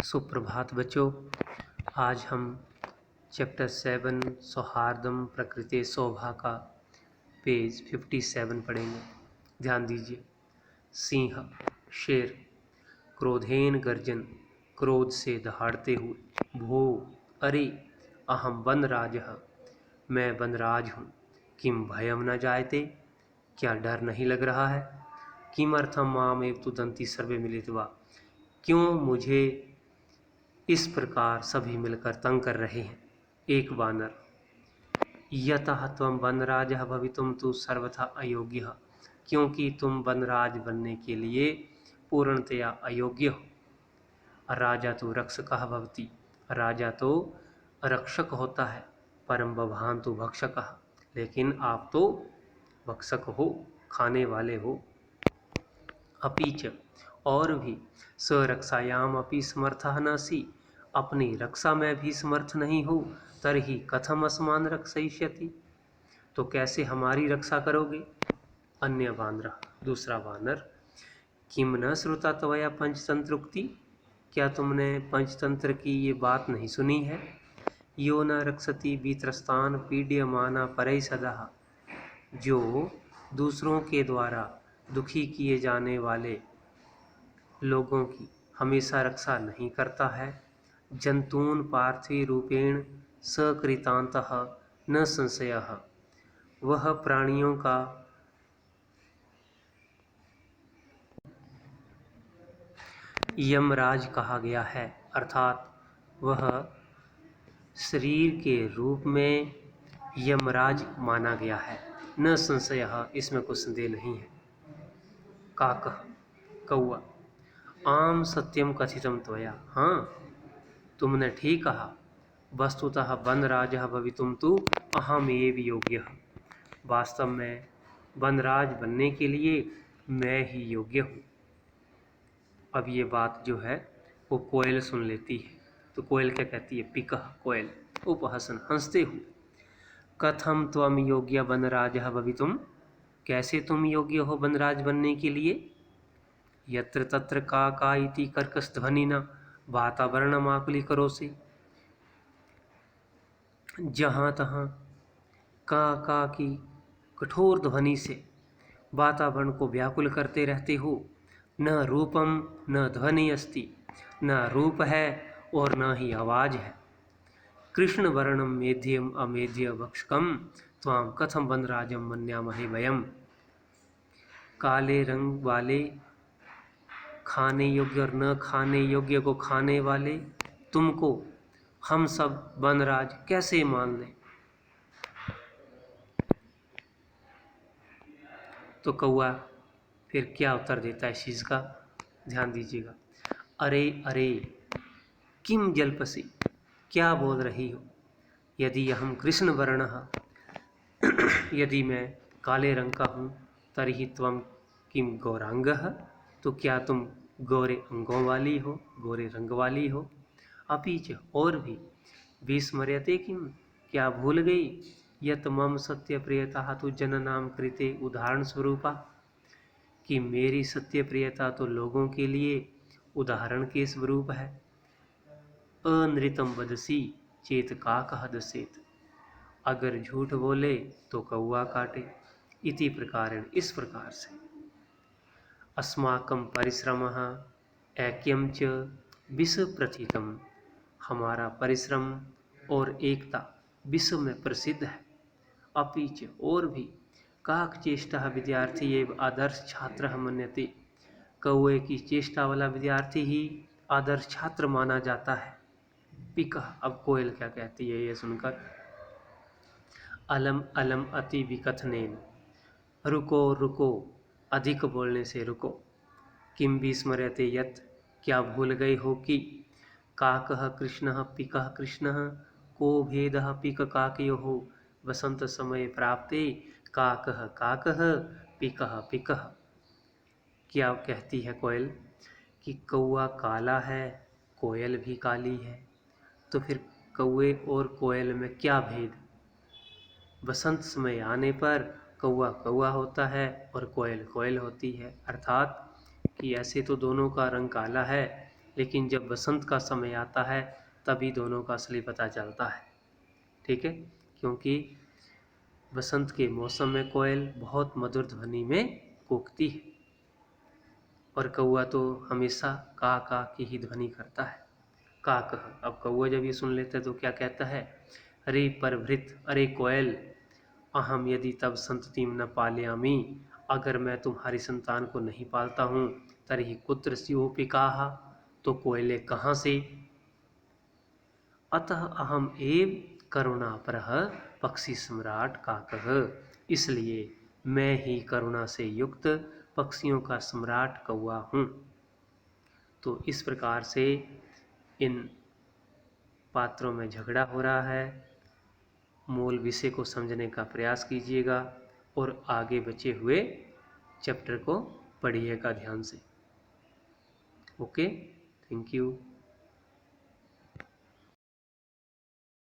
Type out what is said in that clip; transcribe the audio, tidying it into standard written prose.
सुप्रभात बच्चों। आज हम चैप्टर 7 सौहार्दम प्रकृति शोभा का पेज 57 पढ़ेंगे। ध्यान दीजिए। सिंह शेर क्रोधेन गर्जन, क्रोध से दहाड़ते हुए। भो अरे, अहम वनराजः, मैं वनराज हूँ। किम भयम न जायते, क्या डर नहीं लग रहा है। किमर्थम माम एव तुदन्ति सर्वे मिलित्वा, क्यों मुझे इस प्रकार सभी मिलकर तंग कर रहे हैं। एक वानर। यतः त्वं वनराजः भवितुं तु सर्वथा अयोग्यः, क्योंकि तुम वनराज बनने के लिए पूर्णतया अयोग्य हो। राजा तो रक्षकः भवति, राजा तो रक्षक होता है। परम बभान तो भक्षकः, लेकिन आप तो भक्षक हो, खाने वाले हो। अपीच और भी, स्वरक्षायाम अपि समर्थः नासि, अपनी रक्षा में भी समर्थ नहीं हो। तर्हि कथम अस्मान् रक्षयिष्यति, तो कैसे हमारी रक्षा करोगे। अन्य वानर। दूसरा वानर। किम न श्रुता त्वया पंचतंत्रोक्ति, क्या तुमने पंचतंत्र की ये बात नहीं सुनी है। यो न रक्षति वित्रस्तान पीड्यमाना परैः सदा, जो दूसरों के द्वारा दुखी किए जाने वाले लोगों की हमेशा रक्षा नहीं करता है। जंतून पार्थिव रूपेण सकृतांतः न संशयः, वह प्राणियों का यमराज कहा गया है, अर्थात वह शरीर के रूप में यमराज माना गया है। न संशयः, इसमें कोई संदेह नहीं है। काकः कौआ। आम सत्यम कथितम त्वया, हाँ तुमने ठीक कहा। वस्तुतः वनराजः भवितुं तु अहमेव योग्यः, वास्तव में वनराज बनने के लिए मैं ही योग्य हूँ। अब ये बात जो है वो कोयल सुन लेती है, तो कोयल क्या कहती है। पिकः कोयल, उपहसन हंसते हुए। कथम त्वम योग्य वनराजः भवितुम, कैसे तुम योग्य हो वनराज बनने के लिए। यत्र तत्र का इति कर्कश ध्वनिना वातावरणमाकुलीकरोषि, जहाँ तहाँ का की कठोर ध्वनि से वातावरण को व्याकुल करते रहते हो। न रूपम न ध्वनि अस्ति, न रूप है और न ही आवाज है। कृष्ण वर्णम मेध्यम अमेध्य वक्षकम, त्वाम कथम वनराजम मन्यामहे वयम। काले रंग वाले, खाने योग्य और न खाने योग्य को खाने वाले तुमको हम सब वनराज कैसे मान लें। तो कौआ फिर क्या उत्तर देता है इस चीज़ का, ध्यान दीजिएगा। अरे अरे, किम जल्पसि, क्या बोल रही हो। यदि अहम कृष्ण वर्णः, यदि मैं काले रंग का हूँ। तर्हि त्वम किम गौरांगः, तो क्या तुम गोरे अंगों वाली हो, गोरे रंग वाली हो। अपीच और भी, विस्मर्यते किम, क्या भूल गई। यत मम सत्य प्रियता तो जननाम कृते उदाहरण स्वरूपा, कि मेरी सत्य प्रियता तो लोगों के लिए उदाहरण के स्वरूप है। अनृतम वदसी चेत काकः दसेत, अगर झूठ बोले तो कौआ काटे। इति प्रकारेण, इस प्रकार से। अस्माकं परिश्रमः ऐक्यं च विश्व प्रथितम्, हमारा परिश्रम और एकता विश्व में प्रसिद्ध है। अपीच और भी, काक चेष्टा विद्यार्थी एवं आदर्श छात्र मन्यते, कौए की चेष्टा वाला विद्यार्थी ही आदर्श छात्र माना जाता है। पिका, अब कोयल क्या कहती है ये सुनकर। अलम अलम अति विकथनेन, रुको रुको, अधिक बोलने से रुको। किम विस्मर्यते यत्, क्या भूल गए हो कि। काकः कृष्णः पिकः कृष्णः, को भेदः पिक काकयोः, वसंत समय प्राप्ते काकः काकः पिकः पिकः। क्या कहती है कोयल कि कौआ काला है, कोयल भी काली है, तो फिर कौए और कोयल में क्या भेद। बसंत समय आने पर कौआ कौआ होता है और कोयल कोयल होती है। अर्थात कि ऐसे तो दोनों का रंग काला है, लेकिन जब बसंत का समय आता है तभी दोनों का असली पता चलता है। ठीक है, क्योंकि बसंत के मौसम में कोयल बहुत मधुर ध्वनि में कूकती है और कौआ तो हमेशा का की ही ध्वनि करता है, का कह। अब कौआ जब ये सुन लेता है तो क्या कहता है, अरे परभृत, अरे कोयल, अहम यदि तब संततिम न पालयामि, अगर मैं तुम्हारी संतान को नहीं पालता हूँ, तरही कुत्र स्युपिकाः, तो कोयले कहाँ से। अतः अहम एव करुणापरः पक्षी सम्राट काकः, इसलिए मैं ही करुणा से युक्त पक्षियों का सम्राट कौआ हूँ। तो इस प्रकार से इन पात्रों में झगड़ा हो रहा है। मूल विषय को समझने का प्रयास कीजिएगा और आगे बचे हुए चैप्टर को पढ़िएगा ध्यान से। Okay, thank you.